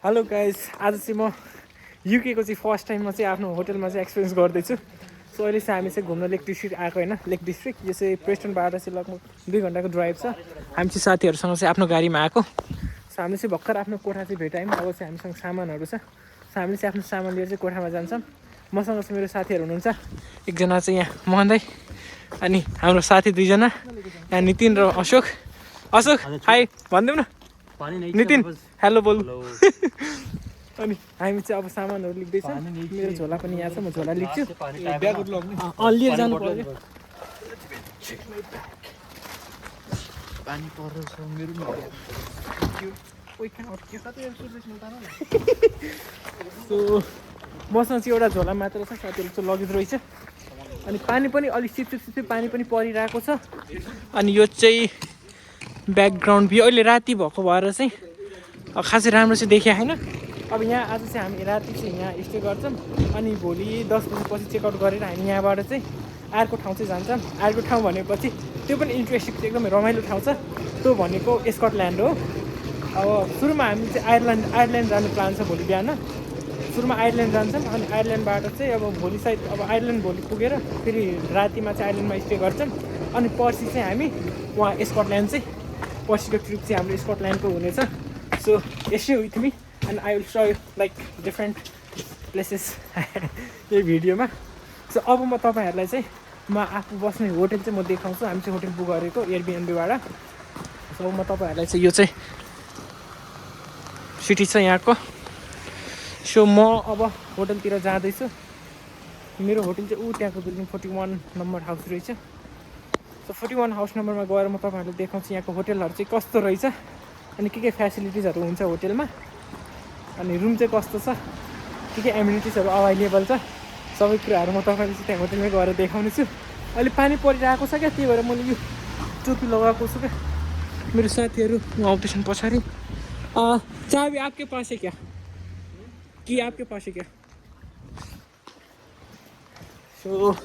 Hello guys, आज चाहिँ म युकेको चाहिँ फर्स्ट टाइममा चाहिँ आफ्नो होटलमा चाहिँ एक्सपिरियन्स गर्दैछु। सो अहिले चाहिँ हामी चाहिँ घुम्न लेक डिस्ट्रिक्ट आएको होइन। लेक डिस्ट्रिक्ट यो चाहिँ प्रेस्टनबाट चाहिँ लगभग 2 घन्टाको ड्राइभ छ। हामी चाहिँ साथीहरूसँग चाहिँ आफ्नो गाडीमा आएको। सो हामीले चाहिँ भर्खर आफ्नो कोठा चाहिँ भेटायौँ। अब चाहिँ हामीसँग सामानहरू छ। सो हामीले चाहिँ आफ्नो सामान लिएर चाहिँ कोठामा जान्छौँ। मसँग चाहिँ मेरो साथीहरू हुनुहुन्छ। एकजना चाहिँ यहाँ मोहन दाइ, अनि हाम्रो साथी दुईजना यहाँ नितिन र अशोक। अशोक हाई भनिदेऊ न। नितिन हेलो बोल। अनि हामी चाहिँ अब सामानहरू लिँदैछौँ। मेरो झोला पनि यहाँ छ, म झोला लिन्छु। लिएर जानु पर्यो। सो मसँग चाहिँ एउटा झोला मात्र छ, साथीहरू चाहिँ लगेज रहेछ। अनि पानी पनि अलिक सिपसिप पानी पनि परिरहेको छ। अनि यो चाहिँ ब्याकग्राउन्ड भ्यू अहिले राति भएको भएर चाहिँ खासै राम्रो चाहिँ देखिया छैन। अब यहाँ आज चाहिँ हामी राति चाहिँ यहाँ स्टे गर्छौँ। अनि भोलि 10 बजीपछि चेकआउट गरेर हामी यहाँबाट चाहिँ अर्को ठाउँ चाहिँ जान्छौँ। अर्को ठाउँ भनेपछि त्यो पनि इन्ट्रेस्टिङ चाहिँ एकदमै रमाइलो ठाउँ छ। त्यो भनेको स्कटल्यान्ड हो। अब सुरुमा हामी चाहिँ आयरल्यान्ड जाने प्लान छ भोलि बिहान। सुरुमा आयरल्यान्ड जान्छौँ। अनि आयरल्यान्डबाट चाहिँ अब भोलि सायद अब आयरल्यान्ड भोलि पुगेर फेरि रातिमा चाहिँ आयरल्यान्डमा स्टे गर्छौँ। अनि पर्सि चाहिँ हामी वहाँ स्कटल्यान्ड चाहिँ पर्सिको ट्रिप चाहिँ हाम्रो स्कटल्यान्डको हुनेछ। So stay with me and I will so you like different places यही भिडियोमा। सो अब म तपाईँहरूलाई चाहिँ म आफू बस्ने होटल चाहिँ म देखाउँछु। हामी चाहिँ होटल बुक गरेको एयरबिएनबीबाट। सो म तपाईँहरूलाई चाहिँ यो चाहिँ सिटी छ यहाँको। सो म अब होटलतिर जाँदैछु। मेरो होटल चाहिँ त्यहाँको बिल्डिङ 41 नम्बर हाउस रहेछ। सो 41 हाउस नम्बरमा गएर म तपाईँहरूलाई देखाउँछु यहाँको होटलहरू चाहिँ कस्तो रहेछ, अनि के फेसिलिटिजहरू हुन्छ होटेलमा, अनि रुम चाहिँ कस्तो छ, के एम्युनिटिजहरू अभाइलेबल छ, सबै कुराहरू म तपाईँलाई चाहिँ त्यहाँ होटेलमै गएर देखाउने छु। अहिले पानी परिरहेको छ क्या, त्यही भएर मैले यो टोपी लगाएको छु क्या। मेरो साथीहरू आउँदैछन् पछाडि। चाबी आपके पास है क्या कि आपके पास है क्या? सो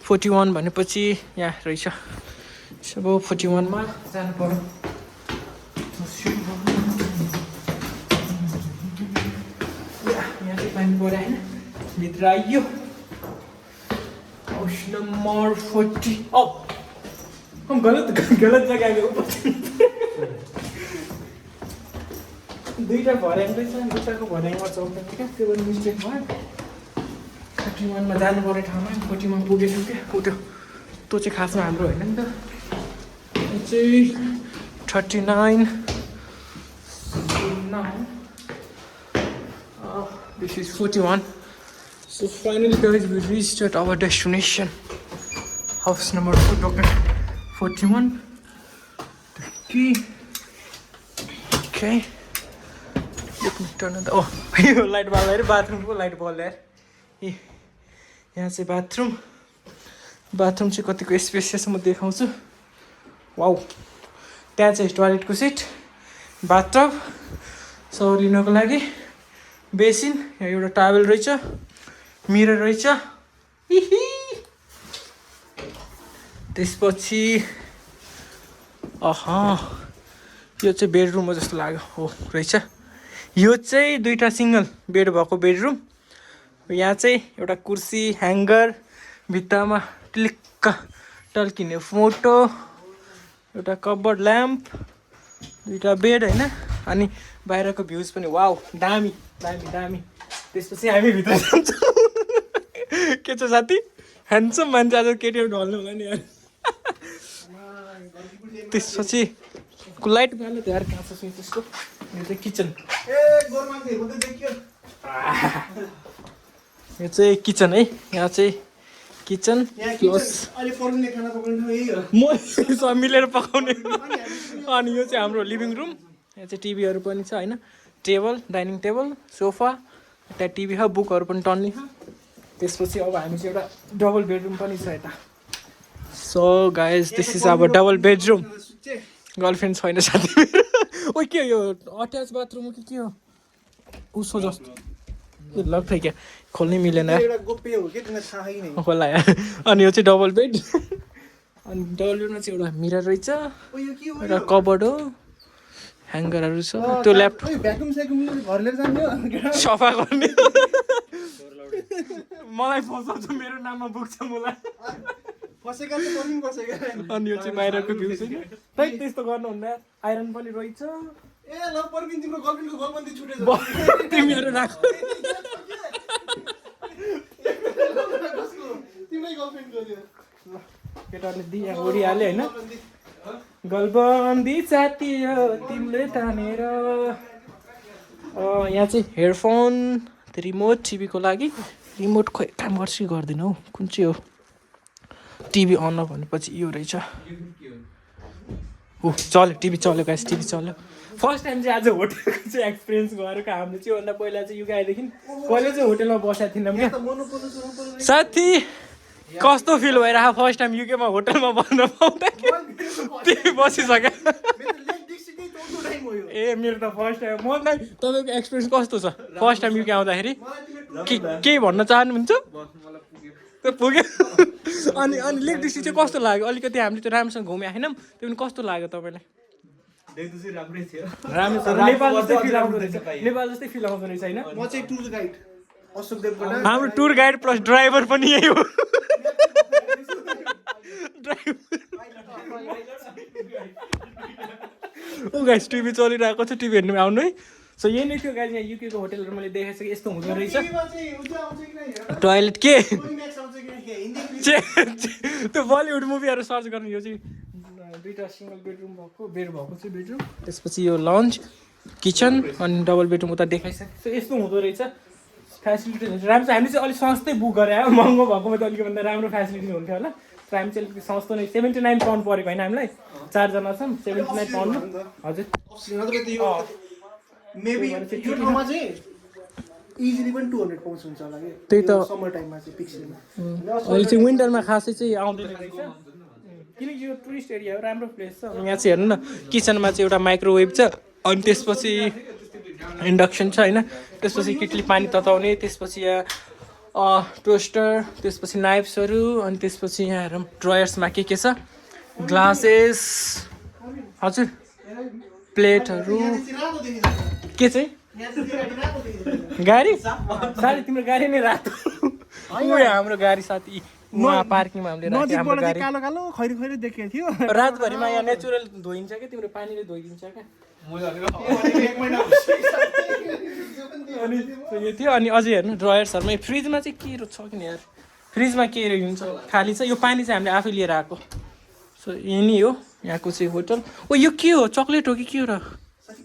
41 भनेपछि यहाँ रहेछ। सो 41मा जानु पर्यो। यहाँ चाहिँ पानी पऱ्यो होइन, भित्र आइयो। House number 40। गलत जग्गा गयो। दुईवटा भर्याङ रहेछ, दुईवटाको भर्याङमा चौधरी क्या, त्यो पनि मिस्टेक भयो। 31मा जानु पर्ने ठाउँमा 40मा पुगेछौँ क्या। त्यो चाहिँ खासमा हाम्रो होइन नि त। यो चाहिँ 39। This is 41. So finally guys, we reached at our destination. House number 41. The key. Okay. Let me turn on the यो लाइट बल्ब बाथरुमको लाइट बल्ब यार। यहाँ चाहिँ बाथरुम चाहिँ कतिको स्पेसियस म देखाउँछु। वाउ, त्यहाँ चाहिँ टोयलेटको सिट, बाथटब, सवर लिनको लागि, बेसिन, यहाँ एउटा टावेल रहेछ, मिरर रहेछ। त्यसपछि यो चाहिँ बेडरुम हो जस्तो लाग्यो। हो रहेछ। यो चाहिँ दुईवटा सिङ्गल बेड भएको बेडरुम। यहाँ चाहिँ एउटा कुर्सी, ह्याङ्गर, भित्तामा टिलिक्क टल्किने फोटो, एउटा कबर्ड ल्याम्प, दुईवटा बेड होइन। अनि बाहिरको भ्युज पनि वाउ, दामी। त्यसपछि हामी भित्र जान्छौँ। के छ साथी, ह्यान्डसम मान्छे आज केटीहरू ढल्नु होला नि यार। त्यसपछि लाइट बाल्नु त यार, कहाँ छ त्यसको। यो चाहिँ किचन। यो चाहिँ किचन है। यहाँ चाहिँ किचन प्लस म मिलेर पकाउने। अनि यो चाहिँ हाम्रो लिभिङ रुम। यहाँ चाहिँ टिभीहरू पनि छ होइन, टेबल, डाइनिङ टेबल, सोफा, यता टिभी छ, बुकहरू पनि टन्ने छ। त्यसपछि अब हामी चाहिँ एउटा डबल बेडरुम पनि छ यता। सो गाइज, दिस इज अब डबल बेडरुम। गर्लफ्रेन्ड छैन साथी। ओ के यो अट्याच बाथरुम हो कि के हो? उसो जस्तो लाग्छ क्या, खोल्नै मिलेन होला यार। अनि यो चाहिँ डबल बेड। अनि डबल बेडमा चाहिँ एउटा मिरर रहेछ, एउटा कबर्ड हो, ह्याङ्गरहरू छ त्यो ल्यापटप भ्याकुम स्याकुमले घर लिएर जाने हो सफा गर्ने मलाई फसाउँछ मेरो नाममा पुग्छ मलाई फसेका चाहिँ पनि फसेका अनि यो चाहिँ बाहिरको भ्यू छैन खै त्यस्तो गर्नुहुन्न आइरन पनि रहेछ ए ल परबिन तिम्रो गर्लफ्रेन्डको गोलबन्दी छुटेछ तिमीहरू राख तिम्रै गर्लफ्रेन्डको त्यो केटाहरूले दिया उडिहाल्यो होइन गलबन्दी साथी हो तिमीले तानेर यहाँ चाहिँ हेडफोन रिमोट टिभीको लागि रिमोट खोइ काम गर्छ कि गर्दैन हौ कुन चाहिँ हो टिभी अन भनेपछि यो रहेछ हो चल्यो टिभी चल्यो गाइस टिभी चल्यो फर्स्ट टाइम चाहिँ आज होटेलको चाहिँ एक्सपिरियन्स गरेको हामीले चाहिँ भन्दा पहिला चाहिँ युके आएदेखि कहिले चाहिँ होटेलमा बसेको थिएनौँ क्या साथी कस्तो फिल भइरहेको फर्स्ट टाइम युकेमा होटेलमा बस्न पाउँदाखेरि टिभी बसिसक्यो ए मेरो त फर्स्ट टाइम मलाई तपाईँको एक्सपिरियन्स कस्तो छ फर्स्ट टाइम युके आउँदाखेरि के भन्न चाहनुहुन्छ त्यो पुग्यो अनि लेक डिस्ट्रिक्ट चाहिँ कस्तो लाग्यो अलिकति हामीले त्यो राम्रोसँग घुमेको छैनौँ त्यो पनि कस्तो लाग्यो तपाईँलाई राम्रो नेपाल जस्तै फिल आउँदो रहेछ होइन म चाहिँ टुर गाइड अशोक देवकोटा हाम्रो टुर गाइड प्लस ड्राइभर पनि यही हो ओ गाइस टिभी चलिरहेको छ टिभी हेर्नु आउनु है सो यही नै थियो गाइस यहाँ युकेको होटेलहरू मैले देखेको छु यस्तो हुँदो रहेछ टोयलेट के त्यो बलिउड मुभीहरू सर्च गर्नु यो चाहिँ दुईवटा सिङ्गल बेडरुम भएको चाहिँ बेडरुम त्यसपछि यो लन्च किचन अनि डबल बेडरुम उता देखाइसक्यो यस्तो हुँदो रहेछ फेसिलिटी राम्रो छ हामीले चाहिँ अलिक सस्तै बुक गरे हो महँगो भएकोमा त अलिकभन्दा राम्रो फेसिलिटी हुन्थ्यो होला तर हामी चाहिँ अलिकति सस्तो नै 79 पाउन्ड परेको होइन हामीलाई 4 जना छौँ 79 पाउन्ड हजुर मेबी यो ठाउँमा चाहिँ इजिली पनि 200 पाउँछ हुन्छ होला कि त्यही त समर टाइममा चाहिँ पिक्समा अहिले चाहिँ विन्टरमा खासै चाहिँ आउँदैन रहेछ किनकि यो टुरिस्ट एरिया हो राम्रो प्लेस छ यहाँ चाहिँ हेर्नु न किचनमा चाहिँ एउटा माइक्रोवेभ छ अनि त्यसपछि इन्डक्सन छ होइन त्यसपछि केटली पानी तताउने त्यसपछि यहाँ टोस्टर त्यसपछि नाइफ्सहरू अनि त्यसपछि यहाँ हेरौँ ड्रयर्समा के छ ग्लासेस हजुर प्लेटहरू के चाहिँ गाडी साथी तिम्रो गाडी नै रातो हाम्रो गाडी साथी उहाँ पार्किङमा हामीले राखेको हाम्रो गाडी कालो कालो खैरी खैरी देखेको थियो रातभरिमा यहाँ नेचुरल धोइन्छ क्या तिम्रो पानीले धोइदिन्छ क्या अनि यो थियो अनि अझै हेर्नु ड्रयर्सहरूमा फ्रिजमा चाहिँ के छ किन यार फ्रिजमा के हुन्छ खाली छ यो पानी चाहिँ हामीले आफै लिएर आएको सो यही नै हो यहाँको चाहिँ होटल ओ यो के हो चक्लेट हो कि के हो र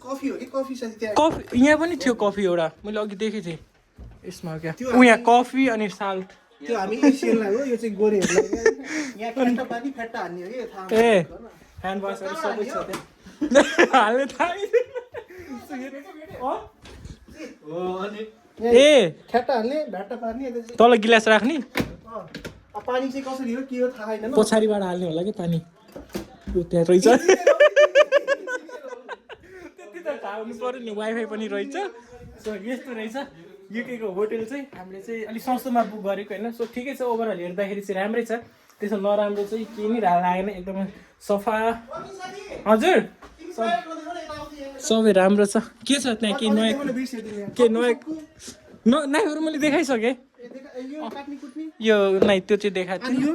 कफी हो कि कफी कफी यहाँ पनि थियो कफी एउटा मैले अघि देखेको थिएँ यसमा क्या यहाँ कफी अनि साल्ट त्यो हामी एसियनलाई हो यो चाहिँ गोरेहरूलाई यहाँ फ्याट्टा पानी फ्याट्टा हान्ने हो कि थाहा ए ह्यान्ड वासहरू सबै छ त्यहाँ हाल्ने थाहा ए फ्याट्टा हाल्ने भ्याट्टा पार्ने तल गिलास राख्ने पानी चाहिँ कसरी हो के हो थाहा छैन पछाडिबाट हाल्ने होला कि पानी त्यहाँ रहेछ त्यति त थाहा हुनु पऱ्यो नि वाइफाई पनि रहेछ सो यस्तो रहेछ युकेको होटेल चाहिँ हामीले चाहिँ अलिक सस्तोमा बुक गरेको होइन सो ठिकै छ ओभरअल हेर्दाखेरि चाहिँ राम्रै छ त्यसो नराम्रो चाहिँ केही नै लागेन एकदमै सफा हजुर सबै राम्रो छ के छ त्यहाँ केही नयाँ नाइफहरू मैले देखाइसकेँ यो नाइ त्यो चाहिँ देखाएको थियो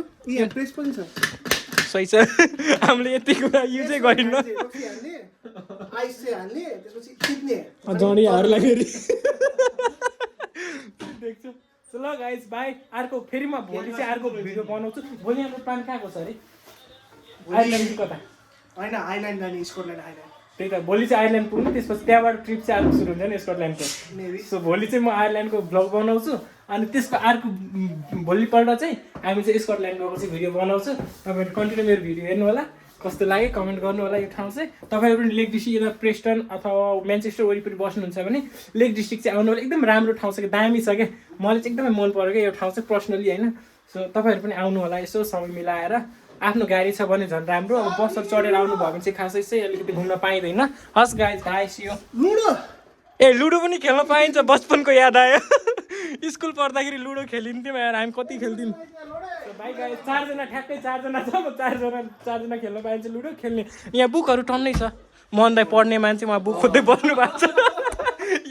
सही छ हामीले यति कुरा युजै गरिन्न जडियाहरूलाई फेरि देख्छु ल गाइज बाई अर्को फेरि म भोलि चाहिँ अर्को भिडियो बनाउँछु भोलि हाम्रो प्लान कहाँको छ अरे आइल्यान्ड कता होइन आइल्यान्ड जाने स्कटल्यान्ड आइल्यान्ड त्यही त भोलि चाहिँ आइल्यान्ड पुग्नु त्यसपछि त्यहाँबाट ट्रिप चाहिँ अर्को सुरु हुन्छ नि स्कटल्यान्डको सो भोलि चाहिँ म आयरल्यान्डको भ्लग बनाउँछु अनि त्यसको अर्को भोलिपल्ट चाहिँ हामी चाहिँ स्कटल्यान्ड गएको चाहिँ भिडियो बनाउँछु तपाईँहरू कन्टिन्यू मेरो भिडियो हेर्नु होला कस्तो लाग्यो कमेन्ट गर्नु होला यो ठाउँ चाहिँ तपाईँहरू पनि लेक डिस्ट्रिक्ट यता प्रेस्टन अथवा म्यान्चेस्टर वरिपरि बस्नुहुन्छ भने लेक डिस्ट्रिक्ट चाहिँ आउनु होला एकदम राम्रो ठाउँ छ कि दामी छ क्या मलाई चाहिँ एकदमै मन पऱ्यो क्या यो ठाउँ चाहिँ पर्सनली होइन सो तपाईँहरू पनि आउनु होला यसो समय मिलाएर आफ्नो गाडी छ भने झन् राम्रो अब बसहरू चढेर आउनु भयो भने चाहिँ खासै चाहिँ अलिकति घुम्न पाइँदैन हस् गाइस यो लुडो ए लुडो पनि खेल्न पाइन्छ बचपनको याद आयो स्कुल पढ्दाखेरि लुडो खेलिन्थ्यौँ यार हामी कति खेल्थ्यौँ भाइ गाइस 4 जना ठ्याक्कै 4 जना छ म 4 जना खेल्न पाइन्छ लुडो खेल्ने यहाँ बुकहरू टन्नै छ मोहन दाई पढ्ने मान्छे उहाँ बुक खोज्दै बस्नु भएको छ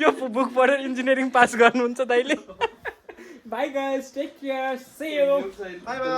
यो बुक पढेर इन्जिनियरिङ पास गर्नुहुन्छ दाइले bye guys take care see you bye by